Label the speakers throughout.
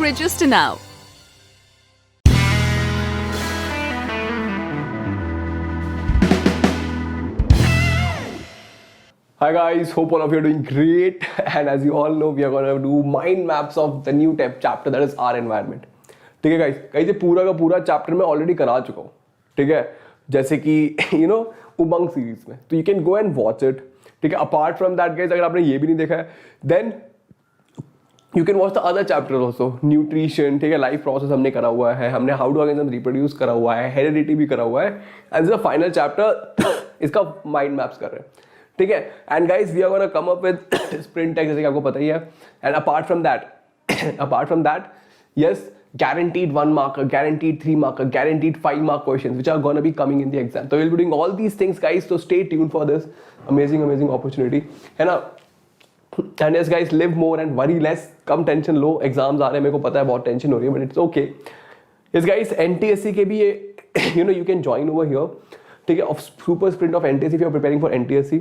Speaker 1: Register now.
Speaker 2: Hi guys, hope all of you are doing great. And as you all know, we are going to do mind maps of the new chapter, that is our environment. ठीक है guys ये पूरा का पूरा chapter मैं already करा चुका हूँ. ठीक है, जैसे कि उमंग सीरीज में, तो you can go and watch it. ठीक है, अपार्ट फ्रॉम दैट गाइस अगर आपने ये भी नहीं देखा है, then you can watch the other chapter also. Nutrition, ठीक है, लाइफ प्रोसेस हमने करा हुआ है, हमने हाउ टू ऑर्गेनिज्म रिप्रोड्यूस करा हुआ है, हेरिडिटी भी करा हुआ है, एंड द फाइनल चैप्टर इसका माइंड मैप्स कर रहे हैं. ठीक है, and guys we are gonna come up with sprint tech, जैसे कि आपको पता ही है. And apart from that yes, guaranteed 1 marker, guaranteed 3 marker, guaranteed 5 mark questions which are going to be coming in the exam. So we'll be doing all these things guys, so stay tuned for this amazing opportunity, है ना. And yes guys, live more and worry less. कम tension लो, exams आ रहे हैं, मेरे को पता है बहुत टेंशन हो रही है, but it's okay. yes guys, NTSC के भी ये you can join over here. ठीक है, of super sprint of NTSC if you are preparing for NTSC.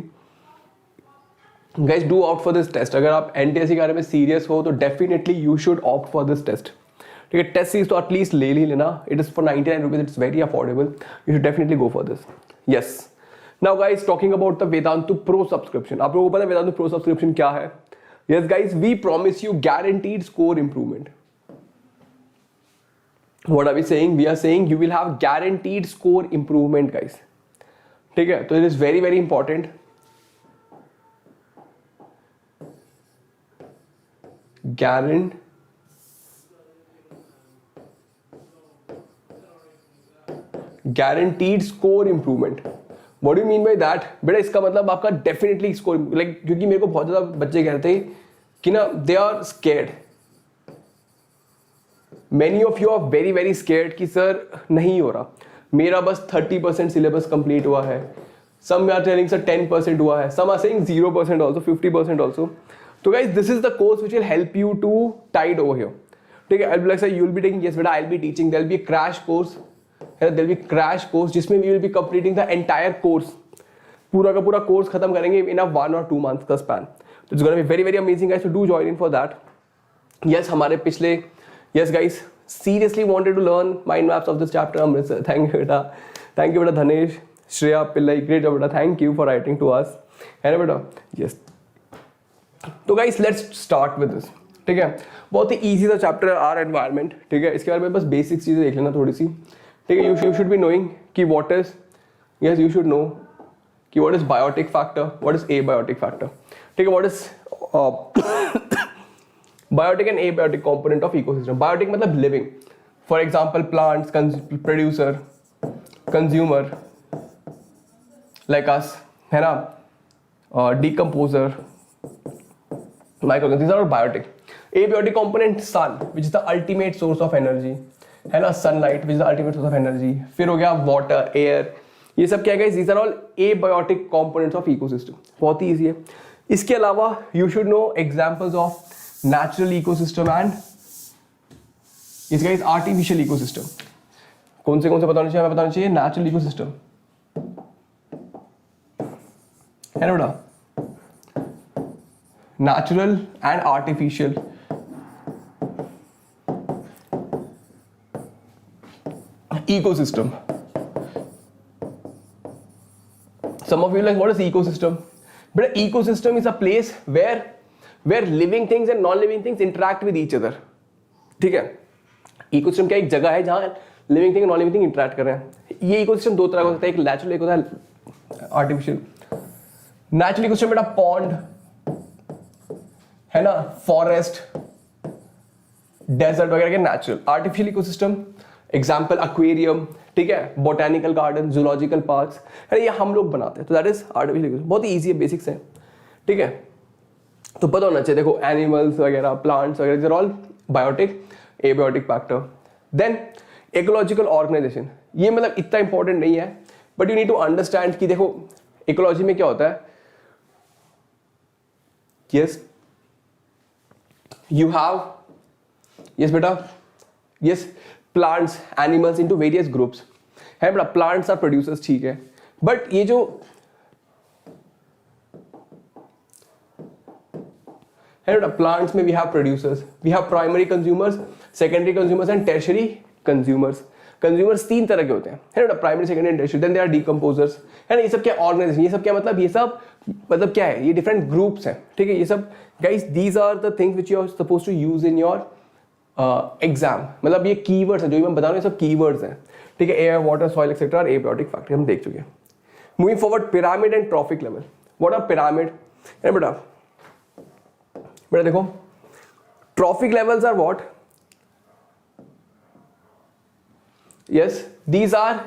Speaker 2: guys do opt for this test. अगर आप NTSC के बारे में सीरियस हो तो definitely you should opt for this test. ठीक है, टेस्ट सीरीज तो एटलीस्ट ले ही लेना. It is for 99 rupees, it's very affordable. You should definitely go for this. Yes, now guys talking about the Vedantu pro subscription. आप लोगों को पता है वेदांतु प्रो सब्सक्रिप्शन क्या है? Yes guys, we promise you guaranteed score improvement. What are we saying? We are saying you will have guaranteed score improvement guys. ठीक है, तो it is very very important. Guaranteed score improvement. What do you mean by that? बेटा इसका मतलब आपका definitely score, like क्योंकि मेरे को बहुत ज्यादा बच्चे कहते हैं कि ना they are scared. Many of you are very very scared कि सर नहीं हो रहा, मेरा बस 30% सिलेबस कंप्लीट हुआ है. सम आर टेलिंग सर 10% हुआ है, some are saying 0% also, 50% also. तो guys this is the course which will help you to tide over here. ठीक है, I will like sir you will be taking, yes बेटा I will be teaching, there will be a crash course. there will be crash course जिसमें we will be completing the entire course. पूरा का पूरा course खत्म करेंगे in a 1 or 2 months का span. So it's going to be very very amazing guys, so do join in for that. Yes, हमारे पिछले, yes guys, seriously wanted to learn mind maps of this chapter. Amritsar, thank you बेटा धनेश, Shreya Pillai, great job बेटा, thank you for writing to us, है ना बेटा. yes, तो guys let's start with this. ठीक है, बहुत ही ईजी सा चैप्टर है आर एनवायरमेंट. ठीक है, इसके बारे में बस बेसिक चीज़ें देख लेना थोड़ी सी. ठीक है, यू शुड बी नोइंग कि what is, yes you should know कि what is biotic factor, what is abiotic factor. ठीक है, what is biotic and abiotic component of ecosystem. Biotic मतलब living, for example plants, producer, consumer like us, है ना, decomposer, microorganism, these are biotic. Abiotic component sun which is the ultimate source of energy, है ना, sunlight which is the ultimate source of energy. फिर हो गया water, air, ये सब क्या है? These are all abiotic components of ecosystem. बहुत ही इजी है. इसके अलावा you should know examples of natural ecosystem and is guys artificial ecosystem. कौन से बताना चाहिए? हमें बताना चाहिए नेचुरल इकोसिस्टम, है ना बेटा, natural and artificial. Ecosystem. Some of you like, what is ecosystem? But ecosystem is a place where living things and non-living things interact with each other. ठीक है, ecosystem क्या एक जगह है जहाँ living thing and non-living thing interact कर रहे हैं. ये ecosystem दो तरह का होता है, एक natural, एक होता है artificial. Natural ecosystem बेटा pond, है ना, forest, desert वगैरह के natural. Artificial ecosystem example aquarium, ठीक है, बोटेनिकल गार्डन, जूलॉजिकल पार्क्स, है, ये हम लोग बनाते हैं. तो दैट इज आर्टिफिशियल. बहुत ही ईजी है, बेसिक्स है. ठीक है, तो पता होना चाहिए. देखो एनिमल्स वगैरह, प्लांट्स वगैरह, these are all biotic, abiotic factor. Then ecological organisation. ये मतलब इतना इंपॉर्टेंट नहीं है, but you need to understand कि देखो इकोलॉजी में क्या होता है. यस यू हैव, यस बेटा, yes, plants, animals into various groups, है बेटा. प्लांट्स आर प्रोड्यूसर्स, ठीक है, बट ये जो है ना. प्लांट्स में we have producers, we have primary consumers, secondary consumers and tertiary consumers. Consumers 3 तरह के होते हैं, है ना. Primary, secondary and tertiary. Then they are decomposers, है ना. ये सब क्या ऑर्गेनाइजेशन, ये सब क्या मतलब, ये सब मतलब क्या है, ये डिफरेंट ग्रुप्स हैं, ठीक है. ये सब guys these are the things which you are suppose to use in your exam. मतलब ये कीवर्ड्स हैं जो मैं बता रहा हूँ, ये सब कीवर्ड्स हैं, ठीक है. एयर, वाटर, सॉइल एक्सेट्रा और एबियोटिक फैक्टर हम देख चुके हैं. Moving forward, pyramid and trophic level. What are pyramid, है बेटा. बेटा देखो, trophic levels are what, yes these are,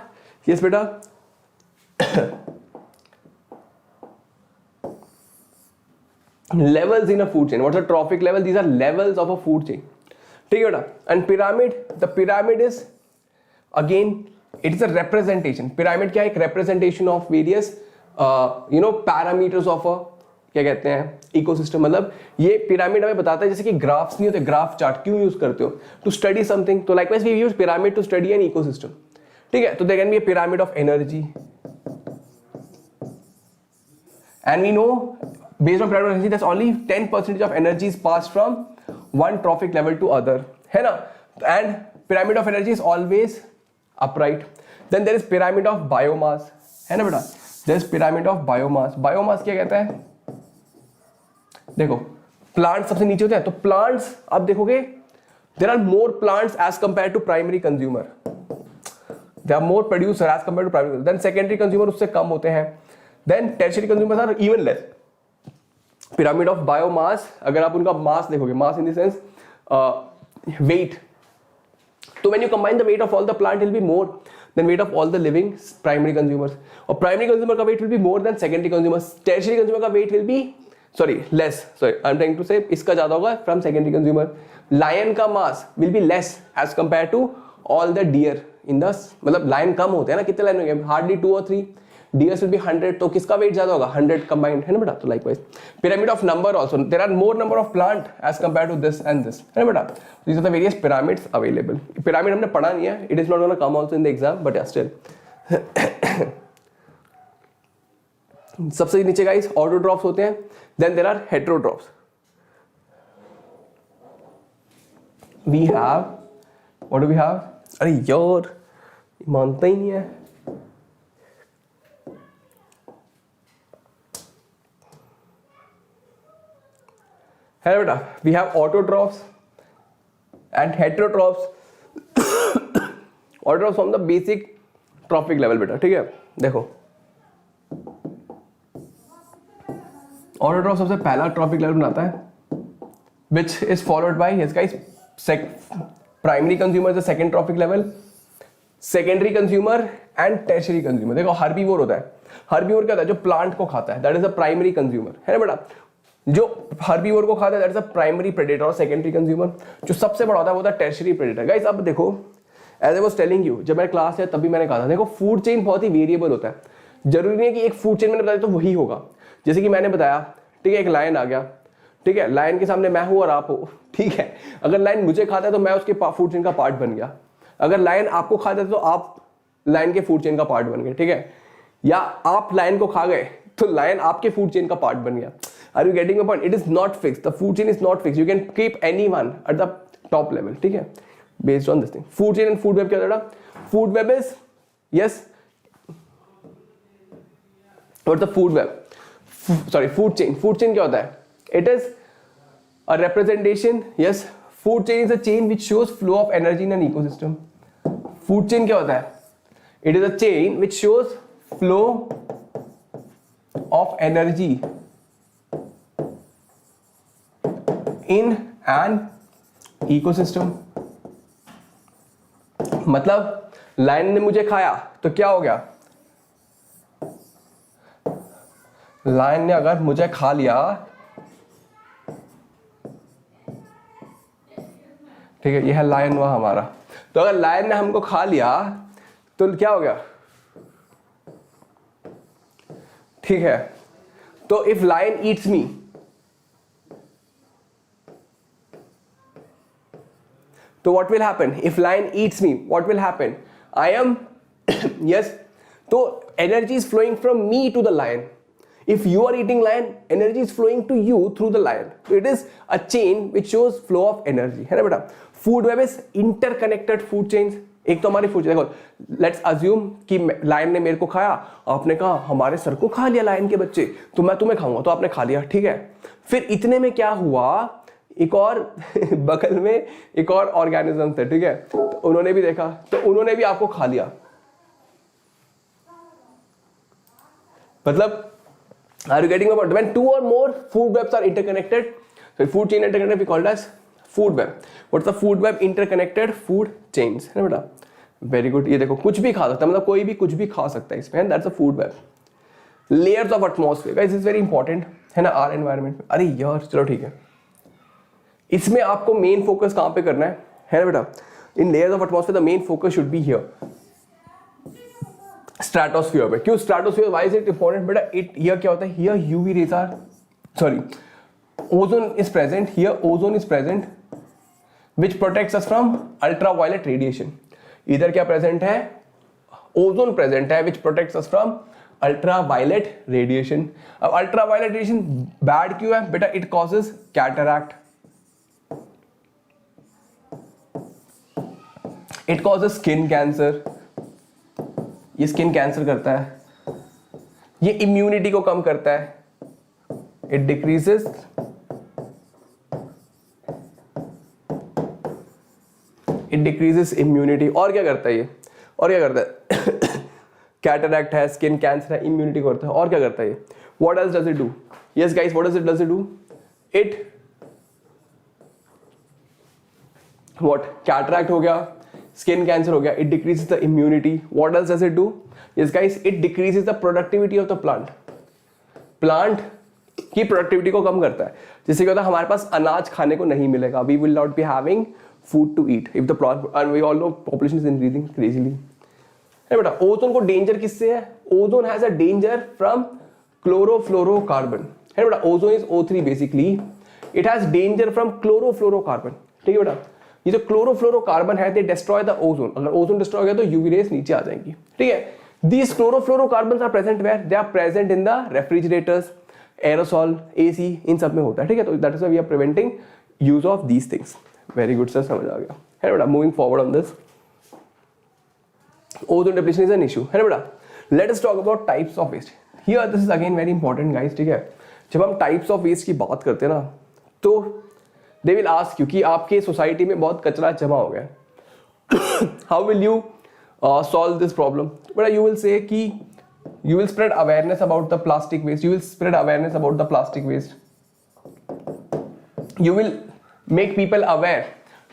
Speaker 2: yes बेटा, levels in a food chain. What's a trophic level? These are levels of a food chain. ठीक है बेटा. And pyramid, the pyramid is again it is a representation. Pyramid क्या है? एक representation of various parameters of a क्या कहते हैं ecosystem. मतलब ये पिरामिड हमें बताता है, जैसे कि ग्राफ्स नहीं होते, ग्राफ चार्ट क्यों यूज करते हो, टू स्टडी समथिंग. तो likewise we use pyramid to study an ecosystem, ठीक है. तो there can be a pyramid of energy, and we know based on pyramid of energy that's only 10% of energy is passed from one trophic level to other, है ना. and pyramid of energy is always upright. then there is pyramid of biomass, है ना बेटा. there is pyramid of biomass. biomass क्या कहता है, देखो plant सबसे नीचे होते हैं, तो प्लांट्स आप देखोगे there are more plants as compared to primary consumer, there are more producer as compared to primary consumer. then secondary consumer उससे कम होते हैं. then tertiary consumers are even less. Pyramid of biomass, अगर आप उनका mass देखोगे, mass in the sense weight, तो when you combine the weight of all the plant will be more than weight of all the living primary consumers. और primary consumer का weight will be more than secondary consumers. Tertiary consumer का weight will be less, I am trying to say इसका ज्यादा होगा from secondary consumer. Lion का mass will be less as compare to all the deer in the, मतलब lion कम होते हैं ना, कितने लायन होंगे, hardly 2 or 3. Deers will be 100, तो किसका वेट ज्यादा होगा, 100 कंबाइंड, है ना बेटा. तो likewise pyramid of number also, there are more number of plant as compare to this and this, है ना बेटा. These are the various pyramids available. Pyramid हमने पढ़ा नहीं है, it is not gonna come also in the exam, but still. सबसे नीचे guys autotrophs होते हैं. Then there are heterotrophs. We have, what do we have, अरे यार मानता ही नहीं है. है बेटा, we have autotrophs and heterotrophs. Autotrophs from the basic trophic level बेटा, ठीक है. देखो ऑटोट्रॉफ सबसे पहला ट्रॉफिक लेवल बनाता है, which is followed by his guys primary consumer the second trophic level, secondary consumer and tertiary consumer. देखो herbivore होता है. हर्बीवोर क्या होता है, जो प्लांट को खाता है, that is a primary consumer, है ना बेटा. जो हर्बीवोर को खाता है that is a primary predator. और सेकेंडरी कंज्यूमर जो सबसे बड़ा होता है वो होता है टर्शियरी प्रेडेटर. गाइस अब देखो, as I was telling you, जब मेरे क्लास है तभी मैंने कहा था, देखो फूड चेन बहुत ही वेरिएबल होता है. जरूरी नहीं है कि एक फूड चेन मैंने बताया तो वही होगा. जैसे कि मैंने बताया, ठीक है, एक लायन आ गया, ठीक है, लायन के सामने मैं हूं और आप हो, ठीक है. अगर लायन मुझे खाता है तो मैं उसके फूड चेन का पार्ट बन गया. अगर लायन आपको खाता है तो आप लायन के फूड चेन का पार्ट बन गए, ठीक है. या आप लायन को खा गए तो लायन आपके फूड चेन का पार्ट बन गया. Are you getting my point? It is not fixed. The food chain is not fixed. You can keep anyone at the top level. ठीक है? Based on this thing. Food chain and food web क्या होता है? Food web is, yes. What's the food web? Sorry, food chain. Food chain क्या होता है? It is a representation. Yes. Food chain is a chain which shows flow of energy in an ecosystem. Food chain क्या होता है? It is a chain which shows flow of energy in an ecosystem. मतलब lion ने मुझे खाया तो क्या हो गया, लायन ने अगर मुझे खा लिया, ठीक है, यह है लायन हुआ हमारा. तो अगर लायन ने हमको खा लिया तो क्या हो गया, ठीक है. तो इफ लायन ईट्स मी, तो what will happen? If lion eats me, what will happen? I am yes. So energy is flowing from me to the lion. If you are eating lion, energy is flowing to you through the lion. So it is a chain which shows flow of energy, है ना बेटा. Food web is interconnected food chains. एक तो हमारी food, देखो let's assume कि lion ने मेरे को खाया, आपने कहा हमारे सर को खा लिया लायन के बच्चे, तो मैं तुम्हें खाऊंगा, तो आपने खा लिया, ठीक है. फिर इतने में क्या हुआ, एक और बगल में एक और ऑर्गेनिज्म थे, ठीक है, तो उन्होंने भी देखा, तो उन्होंने भी आपको खा लिया. मतलब are you getting my point? When two or more food webs are interconnected, so food chain interconnected we called as food web. What's the food web? Interconnected food chains, है ना बेटा. Very good. ये देखो कुछ भी खा सकता है, मतलब कोई भी कुछ भी खा सकता है इसमें, and that's a food web. Layers of atmosphere, guys, this is very important, है ना, our environment में. अरे यार चलो ठीक है, इसमें आपको मेन फोकस कहाँ पे करना है ना बेटा. In layers of atmosphere the main focus should be here. Stratosphere पे. क्यों stratosphere, why is it important बेटा. इट हियर क्या होता है, here UV rays are, sorry, ozone is present, here ozone is present which protects us from ultraviolet radiation. इधर क्या present है, ozone present है which protects us from ultraviolet radiation. अब ultraviolet radiation bad क्यों है बेटा, it causes cataract, it causes skin cancer, ये skin cancer करता है, ये इम्यूनिटी को कम करता है, इट डिक्रीजेस इम्यूनिटी. और क्या करता है ये, और क्या करता है कैटरैक्ट है, स्किन कैंसर है, इम्यूनिटी करता है, और क्या करता है ये. What else does it do, yes guys, what does it do, it what, cataract हो गया, स्किन कैंसर हो गया, it decreases the immunity. What else does it do, yes guys, it decreases the productivity of the plant. Plant की productivity को कम करता है, जिससे क्या होता है, हमारे पास अनाज खाने को नहीं मिलेगा. We will not be having food to eat if the plant, and we all know population is increasing crazily. बेटा ओजोन को डेंजर किससे है, ozone has a danger from chlorofluorocarbon, है बेटा. Ozone is O3 basically, it has danger from chlorofluorocarbon, ठीक है बेटा. ये जो क्लोरोफ्लोरोकार्बन है, दे डिस्ट्रॉय द ओजोन. अगर ओजोन डिस्ट्रॉय हो गया तो यूवी रेस नीचे आ जाएंगी, ठीक है. These chlorofluorocarbons are present where? They are present in the refrigerators, aerosol, AC, इन सब में होता है, ठीक है. तो that is why we are preventing use of these things. Very good sir, समझ आ गया, है ना बेटा. Moving forward on this, ozone depletion is an issue, है ना बेटा. Let us talk about types of waste. Here this is again very important guys, ठीक है. जब हम types of waste की बात करते हैं ना, तो they will ask you कि आपके सोसाइटी में बहुत कचरा जमा हो गया है. How will you solve this problem? But you will say कि you will spread awareness about the plastic waste. You will spread awareness about the plastic waste. You will make people aware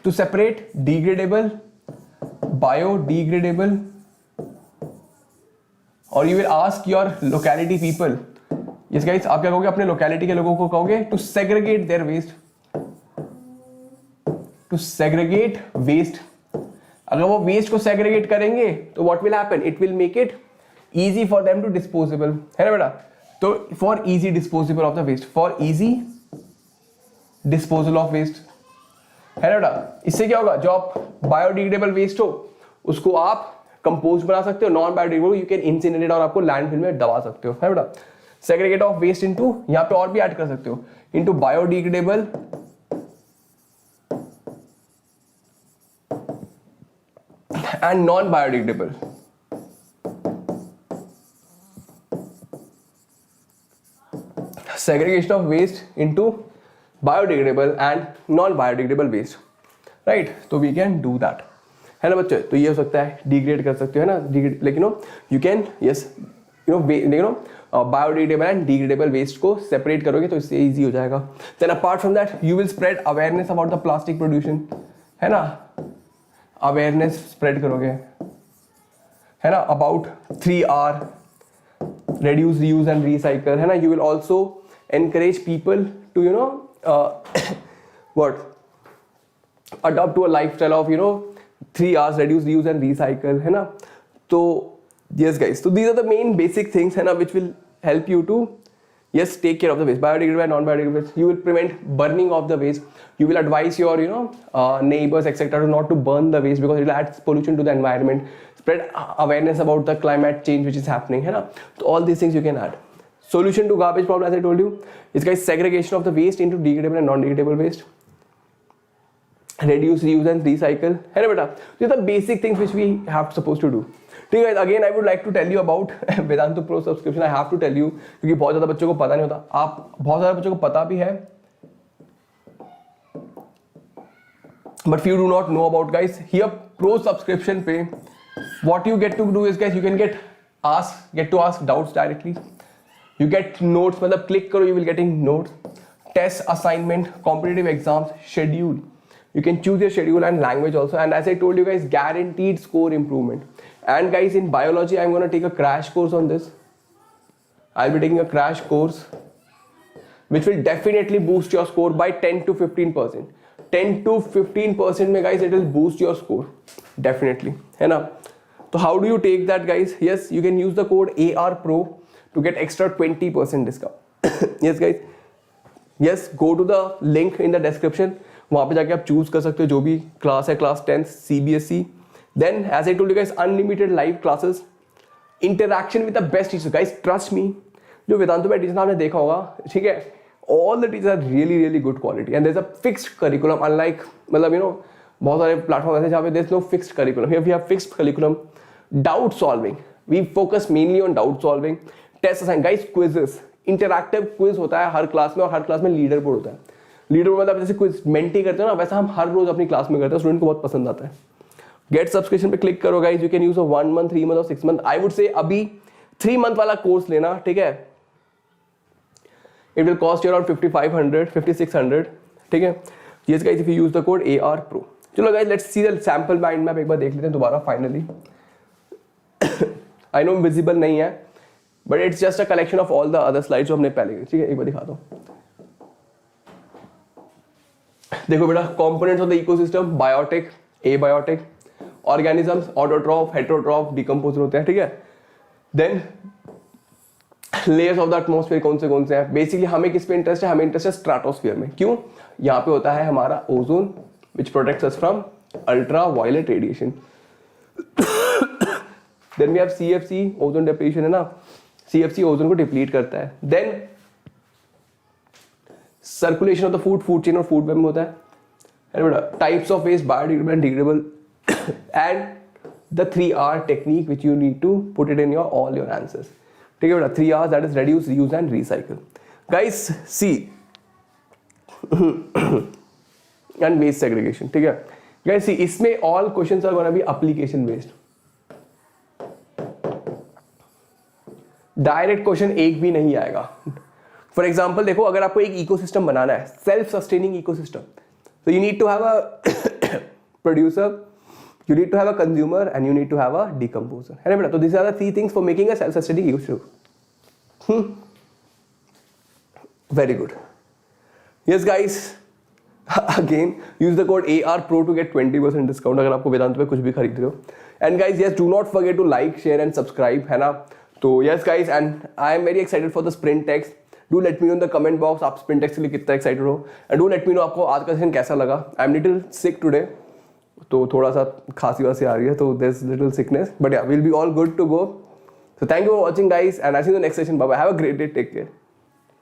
Speaker 2: to separate degradable, biodegradable, or you will ask your locality people. Yes guys, आप क्या कहोगे, अपने locality के लोगों को कहोगे to segregate their waste. To segregate waste. अगर वो वेस्ट को सेग्रीगेट करेंगे तो what will happen, it will make it easy for them to disposable, है ना बेटा. तो for easy disposable of the waste, for easy disposal of waste, है ना बेटा. इससे क्या होगा, जो आप बायोडिग्रेडेबल वेस्ट हो उसको आप कंपोस्ट बना सकते हो, non biodegradable you can incinerate और आपको लैंडफिल में दबा सकते हो, है बेटा. सेग्रीगेट ऑफ वेस्ट इनटू, यहाँ पे और भी ऐड कर सकते हो, into biodegradable and non-biodegradable. Segregation of waste into biodegradable and non-biodegradable waste, right? तो we can do that, है ना बच्चे. तो ये हो सकता है, डिग्रेड कर सकते हो, है ना, लेकिन you can, yes, biodegradable and degradable waste को separate करोगे तो इससे easy हो जाएगा. Then apart from that, you will spread awareness about the plastic pollution, है ना. अवेयरनेस स्प्रेड करोगे, है ना, about 3R, reduce, reuse and recycle, है ना. You will also encourage people to what, adopt to a lifestyle of 3Rs, reduce, reuse and recycle, है ना. तो yes guys, so these are the main basic things, है ना, which will help you to yes take care of the waste, biodegradable and non-biodegradable waste. You will prevent burning of the waste. You will advise your neighbors etc to not to burn the waste because it adds pollution to the environment. Spread awareness about the climate change which is happening, है ना. So all these things you can add. Solution to garbage problem, as I told you, is guys segregation of the waste into degradable and non-degradable waste. Reduce, reuse and recycle, है ना बेटा? These are the basic things which we have supposed to do. ठीक है, again I would like to tell you about Vedantu Pro subscription. I have to tell you क्योंकि बहुत ज़्यादा बच्चों को पता नहीं होता, आप बहुत ज़्यादा बच्चों को पता भी है, but few do not know about guys. Here Pro subscription पे what you get to do is guys, you can get to ask doubts directly. You get notes, मतलब click करो, you will getting notes, test, assignment, competitive exams, schedule. You can choose your schedule and language also, and as I told you guys, guaranteed score improvement. And guys, in biology I'm going to take a crash course on this. I'll be taking a crash course which will definitely boost your score by 10 to 15%. 10 to 15% में guys, it will boost your score definitely, है ना? So how do you take that guys? Yes, you can use the code ARPRO to get extra 20% discount. Yes guys, yes, go to the link in the description. वहाँ पे जाके आप choose कर सकते हो जो भी क्लास है, class 10th CBSE. Then as I told you guys, unlimited live classes, interaction with the best teacher guys, trust me. जो वेदांतु में टीचर आपने देखा होगा, ठीक है, all the teacher are really really good quality and there is a fixed curriculum, unlike मतलब you know बहुत सारे प्लेटफॉर्म ऐसे जहाँ पे there is no fixed curriculum. Here we have fixed curriculum. Doubt solving, we focus mainly on doubt solving. Test assign guys, quizzes, interactive quiz होता है हर class में, और हर क्लास में लीडर बोर्ड होता है. लीडर बोर्ड मतलब जैसे क्विज मेंटी करते हो ना, वैसा हम हर रोज अपनी क्लास में करते हैं, स्टूडेंट को बहुत पसंद आता है. गेट सब्सक्रिप्शन पे क्लिक करो guys, you can use a 1 month, 3 month और 6 month. आई वुड से अभी 3 month वाला कोर्स लेना, ठीक है. It will cost you around 5500 5600, ठीक है. Yes guys, if you use the code ARPRO. चलो guys, let's see the sample mind map एक बार देख लेते हैं दोबारा फाइनली. आई नो विजिबल नहीं है, but it's just a collection of all the other slides जो हमने पहले, ठीक है. एक बार दिखाता हूँ. देखो बेटा, components of the ecosystem, biotic, abiotic, organisms, autotroph, heterotroph, decomposer होते हैं, ठीक है. Then layers of the atmosphere कौन से हैं. बेसिकली हमें किस पे इंटरेस्ट है? हमें इंटरेस्ट है स्ट्रेटोस्फीयर में. क्यों? यहाँ पे होता है हमारा ozone which protects us from ultraviolet radiation. Then we have CFC, ozone depletion, है ना. CFC ओजोन को डिप्लीट करता है. Then circulation of the food chain और फूड वेब में होता है बेटा. Types of waste, biodegradable and degradable, and the 3R technique which you need to put it in your all your answers, ठीक है बेटा. 3R, that is reduce, reuse and recycle. Guys see and waste segregation, ठीक है. Guys see, इसमें all questions are gonna be application based. Direct question एक भी नहीं आएगा. फॉर एग्जाम्पल देखो, अगर आपको एक इकोसिस्टम बनाना है, सेल्फ सस्टेनिंग इकोसिस्टम, तो you need to have a producer, you need to have a consumer and you need to have a decomposer, है ना बेटा. तो these are the 3 things for making a self-sustaining ecosystem. Very good. Yes guys, again use the code ARPRO to get 20% discount अगर आपको वेदांत पे कुछ भी खरीद रहे हो. And guys, yes, do not forget to like, share and subscribe, है ना. तो yes guys, and I am very excited for the sprint text. Do let me know in the comment box आप sprint text के लिए कितना excited हो, and do let me know आपको आज का सेशन कैसा लगा. I am little sick today, तो थोड़ा सा खांसी वासी आ रही है, तो there's little sickness, but yeah, we'll be all good to go. So thank you for watching guys, and I'll see you in the next session. Bye bye. Have a great day. Take care.